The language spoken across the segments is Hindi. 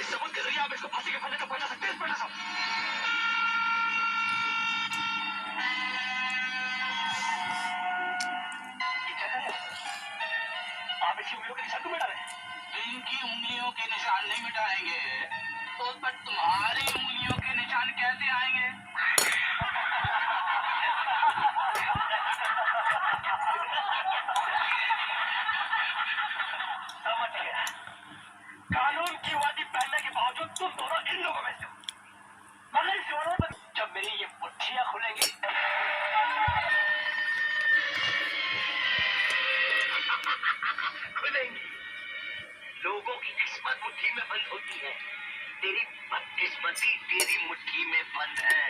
इस सबूत के जरिए आप इसको फांसी के फंदे तक पहुंचा सकते हैं इंस्पेक्टर साहब। ये क्या कर रहे हैं? आप इसकी उंगलियों के निशान क्यों मिटा रहे हैं? इनकी उंगलियों के निशान नहीं मिटाएंगे तो पर तुम्हारी उंगलियों के निशान कैसे आएंगे? समझ गया। कानून की वर्दी पहनने के बावजूद तुम दोनों इन लोगों में से हो। मगर इस जोड़ों पर जब मेरी ये मुट्ठियां खुलेंगी खुलेंगी। लोगों की किस्मत मुट्ठी में बंद होती है, तेरी बदकिस्मती तेरी मुट्ठी में बंद है।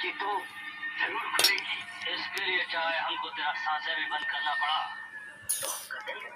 ये तो जरूर खुलेगी। इसके लिए चाहे हमको तेरा सांसें भी बंद करना पड़ा तो हम कर देंगे।